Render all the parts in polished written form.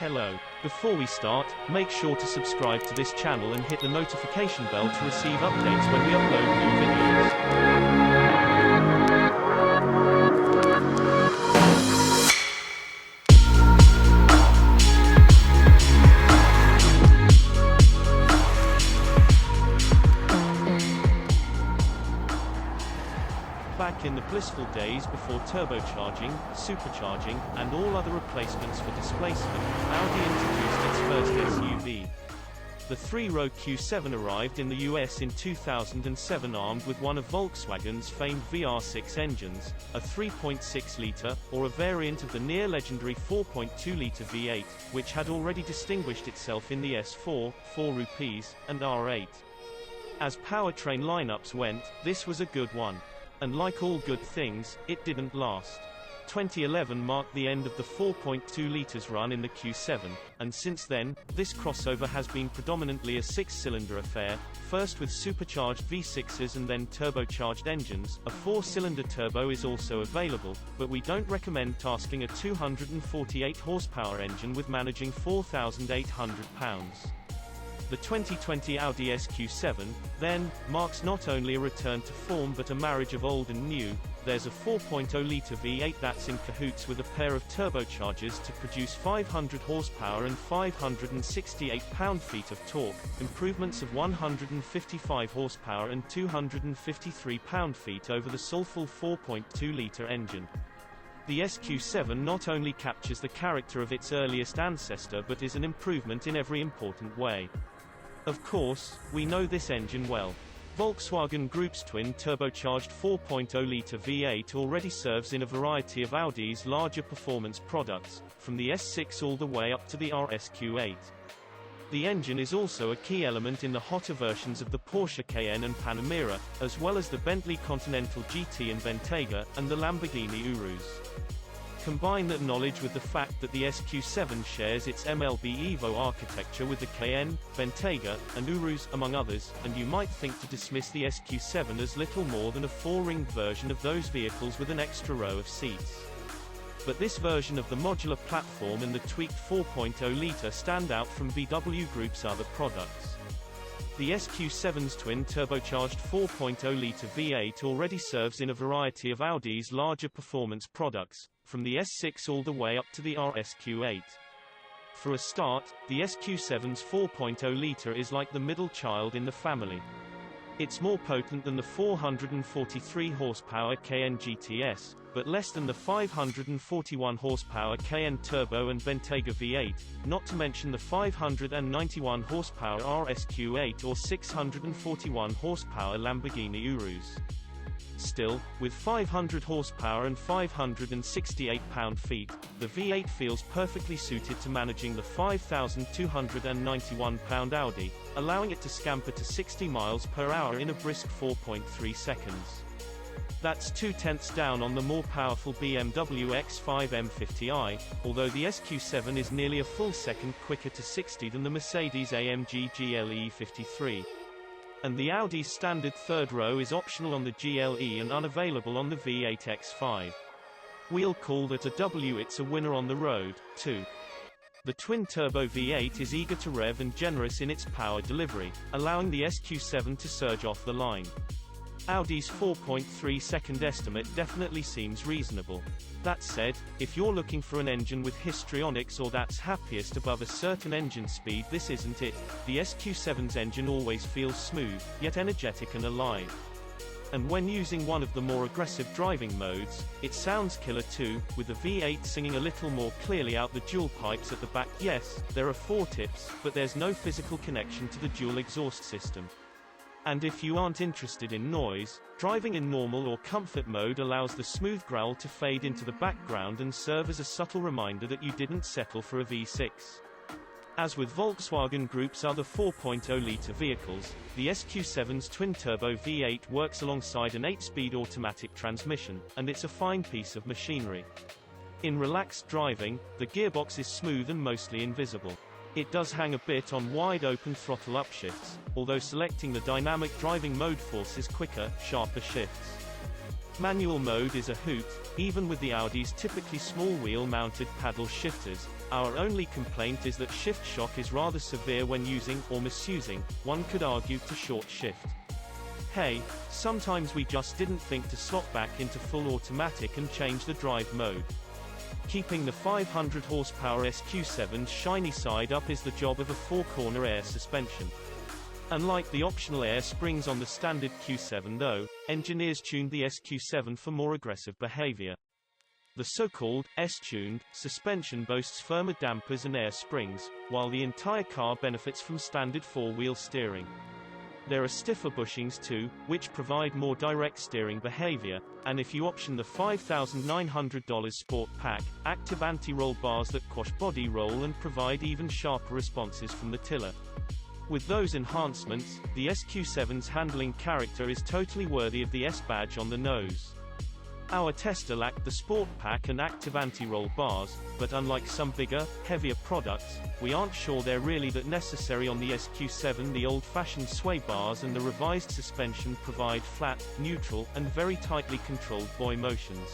Hello. Before we start, make sure to subscribe to this channel and hit the notification bell to receive updates when we upload new videos. Back in the blissful days before turbocharging, supercharging, and all other replacements for displacement, Audi introduced its first SUV. The three-row Q7 arrived in the US in 2007 armed with one of Volkswagen's famed VR6 engines, a 3.6-litre, or a variant of the near-legendary 4.2-litre V8, which had already distinguished itself in the S4, 4 rupees, and R8. As powertrain lineups went, this was a good one. And like all good things, it didn't last. 2011 marked the end of the 4.2 litres run in the Q7, and since then, this crossover has been predominantly a six-cylinder affair, first with supercharged V6s and then turbocharged engines. A four-cylinder turbo is also available, but we don't recommend tasking a 248 horsepower engine with managing 4,800 pounds. The 2020 Audi SQ7, then, marks not only a return to form but a marriage of old and new. There's a 4.0-litre V8 that's in cahoots with a pair of turbochargers to produce 500 horsepower and 568 pound-feet of torque, improvements of 155 horsepower and 253 pound-feet over the soulful 4.2-litre engine. The SQ7 not only captures the character of its earliest ancestor but is an improvement in every important way. Of course, we know this engine well. Volkswagen Group's twin-turbocharged 4.0-litre V8 already serves in a variety of Audi's larger performance products, from the S6 all the way up to the SQ8. The engine is also a key element in the hotter versions of the Porsche Cayenne and Panamera, as well as the Bentley Continental GT and Bentayga, and the Lamborghini Urus. Combine that knowledge with the fact that the SQ7 shares its MLB Evo architecture with the Cayenne, Bentayga, and Urus, among others, and you might think to dismiss the SQ7 as little more than a four-ringed version of those vehicles with an extra row of seats. But this version of the modular platform and the tweaked 4.0-litre stand out from VW Group's other products. The SQ7's twin-turbocharged 4.0-litre V8 already serves in a variety of Audi's larger performance products, from the S6 all the way up to the SQ8. For a start, the SQ7's 4.0-litre is like the middle child in the family. It's more potent than the 443 horsepower Cayenne GTS, but less than the 541 horsepower Cayenne Turbo and Bentayga V8, not to mention the 591 horsepower SQ8 or 641 horsepower Lamborghini Urus. Still, with 500 horsepower and 568 pound-feet, the V8 feels perfectly suited to managing the 5,291 pound Audi, allowing it to scamper to 60 miles per hour in a brisk 4.3 seconds. That's 2/10 down on the more powerful BMW X5 M50i, although the SQ7 is nearly a full second quicker to 60 than the Mercedes-AMG GLE 53. And the Audi's standard third row is optional on the GLE and unavailable on the V8 X5. We'll call that a W. It's a winner on the road, too. The twin-turbo V8 is eager to rev and generous in its power delivery, allowing the SQ7 to surge off the line. Audi's 4.3-second estimate definitely seems reasonable. That said, if you're looking for an engine with histrionics or that's happiest above a certain engine speed, this isn't it. The SQ7's engine always feels smooth, yet energetic and alive. And when using one of the more aggressive driving modes, it sounds killer too, with the V8 singing a little more clearly out the dual pipes at the back. Yes, there are 4 tips, but there's no physical connection to the dual exhaust system. And if you aren't interested in noise, driving in normal or comfort mode allows the smooth growl to fade into the background and serve as a subtle reminder that you didn't settle for a V6. As with Volkswagen Group's other 4.0-litre vehicles, the SQ7's twin-turbo V8 works alongside an 8-speed automatic transmission, and it's a fine piece of machinery. In relaxed driving, the gearbox is smooth and mostly invisible. It does hang a bit on wide-open throttle upshifts, although selecting the dynamic driving mode forces quicker, sharper shifts. Manual mode is a hoot, even with the Audi's typically small wheel-mounted paddle shifters. Our only complaint is that shift shock is rather severe when using, or misusing, one could argue, to short shift. Hey, sometimes we just didn't think to slot back into full automatic and change the drive mode. Keeping the 500 horsepower SQ7's shiny side up is the job of a four-corner air suspension. Unlike the optional air springs on the standard Q7 though, engineers tuned the SQ7 for more aggressive behavior. The so-called S-tuned suspension boasts firmer dampers and air springs, while the entire car benefits from standard four-wheel steering. There are stiffer bushings too, which provide more direct steering behavior, and if you option the $5,900 Sport Pack, active anti-roll bars that quash body roll and provide even sharper responses from the tiller. With those enhancements, the SQ7's handling character is totally worthy of the S badge on the nose. Our tester lacked the Sport Pack and active anti-roll bars, but unlike some bigger, heavier products, we aren't sure they're really that necessary on the SQ7. The old-fashioned sway bars and the revised suspension provide flat, neutral, and very tightly controlled boy motions.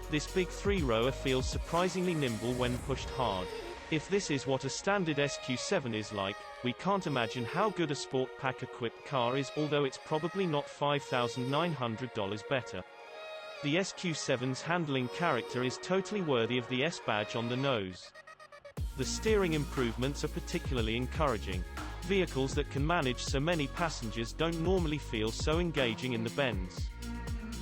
This big three-rower feels surprisingly nimble when pushed hard. If this is what a standard SQ7 is like, we can't imagine how good a Sport Pack-equipped car is, although it's probably not $5,900 better. The SQ7's handling character is totally worthy of the S badge on the nose. The steering improvements are particularly encouraging. Vehicles that can manage so many passengers don't normally feel so engaging in the bends.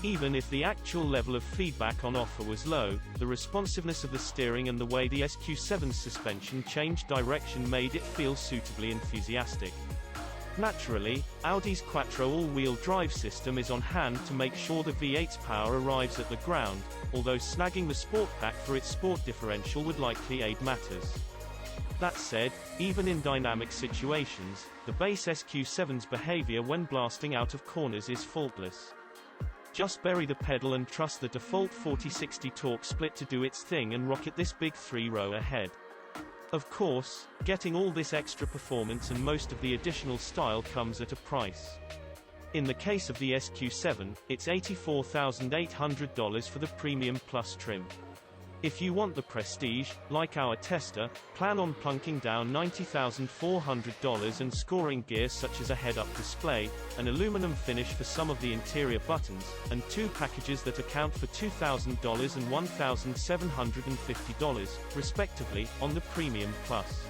Even if the actual level of feedback on offer was low, the responsiveness of the steering and the way the SQ7's suspension changed direction made it feel suitably enthusiastic. Naturally, Audi's quattro all-wheel drive system is on hand to make sure the V8's power arrives at the ground, although snagging the Sport Pack for its sport differential would likely aid matters. That said, even in dynamic situations, the base SQ7's behavior when blasting out of corners is faultless. Just bury the pedal and trust the default 40-60 torque split to do its thing and rocket this big three-row ahead. Of course, getting all this extra performance and most of the additional style comes at a price. In the case of the SQ7, it's $84,800 for the Premium Plus trim. If you want the prestige, like our tester, plan on plunking down $90,400 and scoring gear such as a head-up display, an aluminum finish for some of the interior buttons, and two packages that account for $2,000 and $1,750, respectively, on the Premium Plus.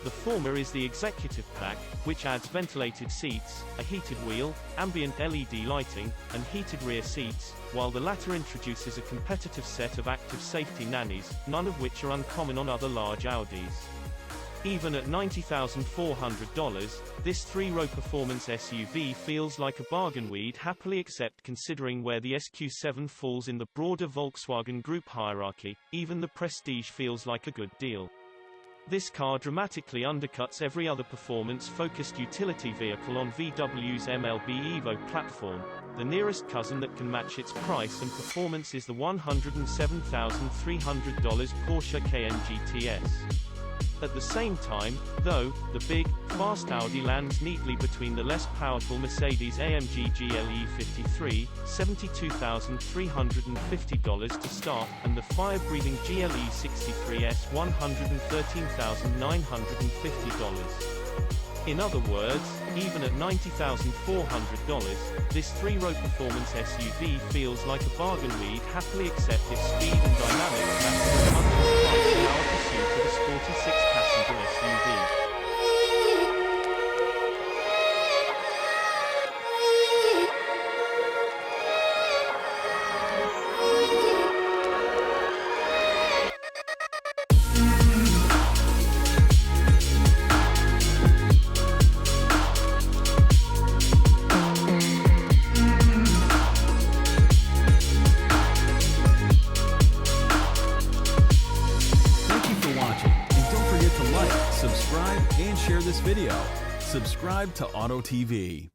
The former is the Executive Pack, which adds ventilated seats, a heated wheel, ambient LED lighting, and heated rear seats, while the latter introduces a competitive set of active safety nannies, none of which are uncommon on other large Audis. Even at $90,400, this three-row performance SUV feels like a bargain we'd happily accept considering where the SQ7 falls in the broader Volkswagen Group hierarchy. Even the Prestige feels like a good deal. This car dramatically undercuts every other performance-focused utility vehicle on VW's MLB Evo platform. The nearest cousin that can match its price and performance is the $107,300 Porsche Cayenne GTS. At the same time, though, the big, fast Audi lands neatly between the less powerful Mercedes-AMG GLE 53, $72,350 to start, and the fire-breathing GLE 63S $113,950. In other words, even at $90,400, this three-row performance SUV feels like a bargain we'd happily accept if speed and dynamics match the price in our pursuit of a sporty six-passenger SUV. Subscribe and share this video. Subscribe to Auto TV.